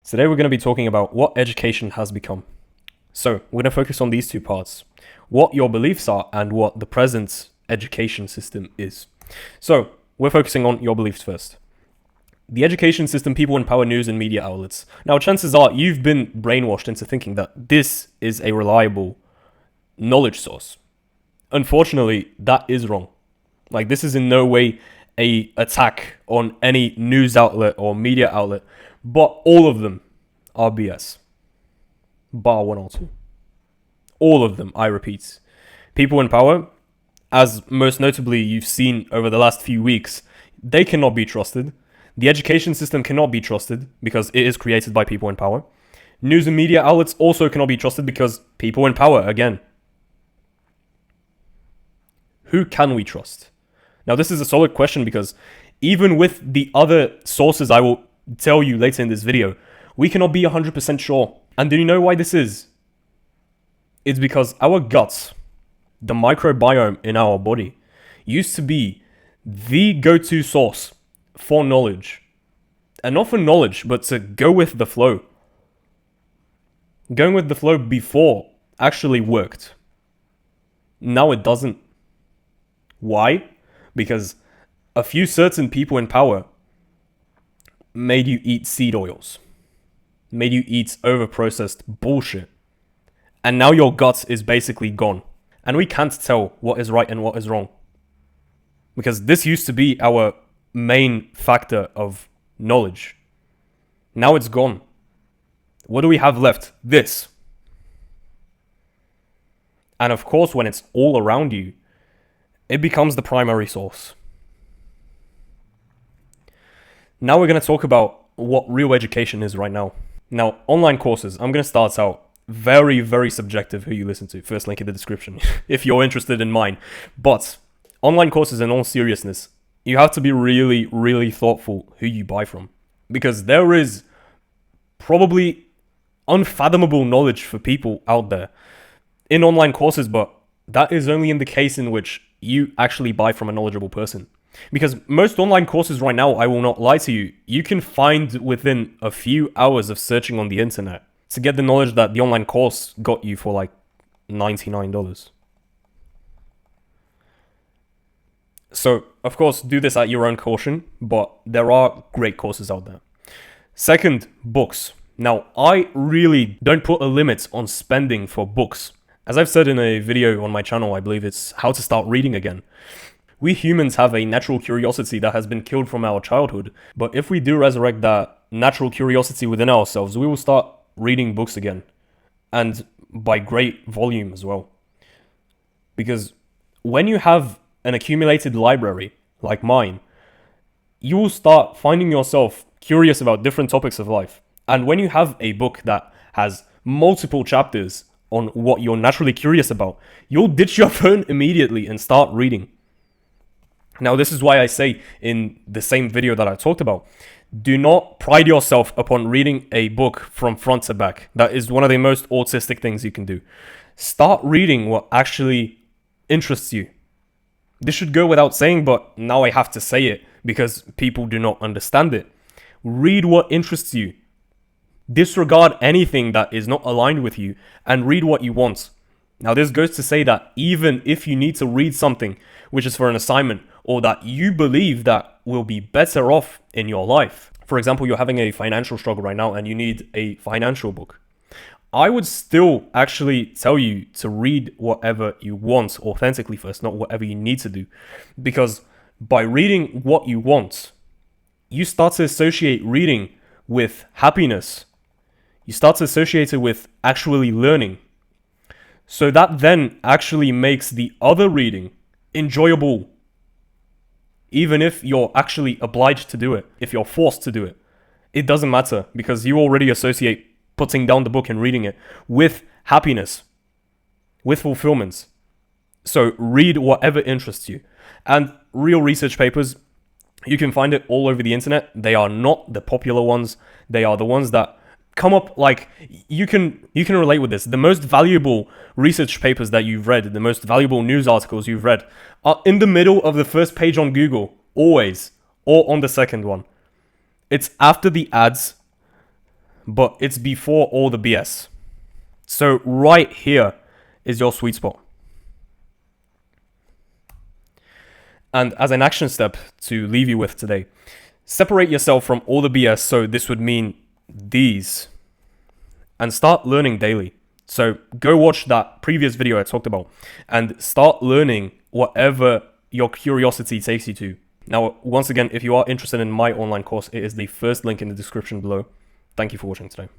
Today we're going to be talking about what education has become. So we're going to focus on these two parts: what your beliefs are and what the present education system is. So we're focusing on your beliefs first. The education system, people in power, news and media outlets. Now, chances are you've been brainwashed into thinking that this is a reliable knowledge source. Unfortunately, that is wrong. Like, this is in no way a attack on any news outlet or media outlet, but all of them are BS. Bar one or two. All of them, I repeat. People in power, as most notably you've seen over the last few weeks, they cannot be trusted. The education system cannot be trusted because it is created by people in power. News and media outlets also cannot be trusted because people in power, again. Who can we trust? Now, this is a solid question because even with the other sources I will tell you later in this video, we cannot be 100% sure. And do you know why this is? It's because our guts, the microbiome in our body, used to be the go-to source for knowledge. And not for knowledge, but to go with the flow. Going with the flow before actually worked. Now it doesn't. Why? Because a few certain people in power made you eat seed oils, made you eat over-processed bullshit, and now your gut is basically gone. And we can't tell what is right and what is wrong. Because this used to be our main factor of knowledge. Now it's gone. What do we have left? This. And of course, when it's all around you, it becomes the primary source. Now we're going to talk about what real education is right now. Now, online courses, I'm going to start out very, very subjective who you listen to. First link in the description if you're interested in mine. But online courses, in all seriousness, you have to be really, really thoughtful who you buy from. Because there is probably unfathomable knowledge for people out there in online courses, but that is only in the case in which you actually buy from a knowledgeable person. Because most online courses right now, I will not lie to you, you can find within a few hours of searching on the internet to get the knowledge that the online course got you for like $99. So, of course, do this at your own caution, but there are great courses out there. Second, books. Now, I really don't put a limit on spending for books. As I've said in a video on my channel, I believe it's how to start reading again. We humans have a natural curiosity that has been killed from our childhood. But if we do resurrect that natural curiosity within ourselves, we will start reading books again. And by great volume as well. Because when you have an accumulated library like mine, you will start finding yourself curious about different topics of life. And when you have a book that has multiple chapters on what you're naturally curious about, you'll ditch your phone immediately and start reading. Now, this is why I say in the same video that I talked about, do not pride yourself upon reading a book from front to back. That is one of the most autistic things you can do. Start reading what actually interests you. This should go without saying, but now I have to say it because people do not understand it. Read what interests you. Disregard anything that is not aligned with you and read what you want. Now, this goes to say that even if you need to read something which is for an assignment or that you believe that will be better off in your life, for example, you're having a financial struggle right now and you need a financial book, I would still actually tell you to read whatever you want authentically first, not whatever you need to do. Because by reading what you want, you start to associate reading with happiness. You start to associate it with actually learning. So that then actually makes the other reading enjoyable. Even if you're actually obliged to do it, if you're forced to do it, it doesn't matter because you already associate putting down the book and reading it with happiness, with fulfillment. So read whatever interests you. And real research papers, you can find it all over the internet. They are not the popular ones. They are the ones that come up, like, you can relate with this. The most valuable research papers that you've read, the most valuable news articles you've read are in the middle of the first page on Google, always, or on the second one. It's after the ads, but it's before all the BS. So right here is your sweet spot. And as an action step to leave you with today, separate yourself from all the BS. So this would mean these, and start learning daily. So go watch that previous video I talked about and start learning whatever your curiosity takes you to. Now, once again, if you are interested in my online course, it is the first link in the description below. Thank you for watching today.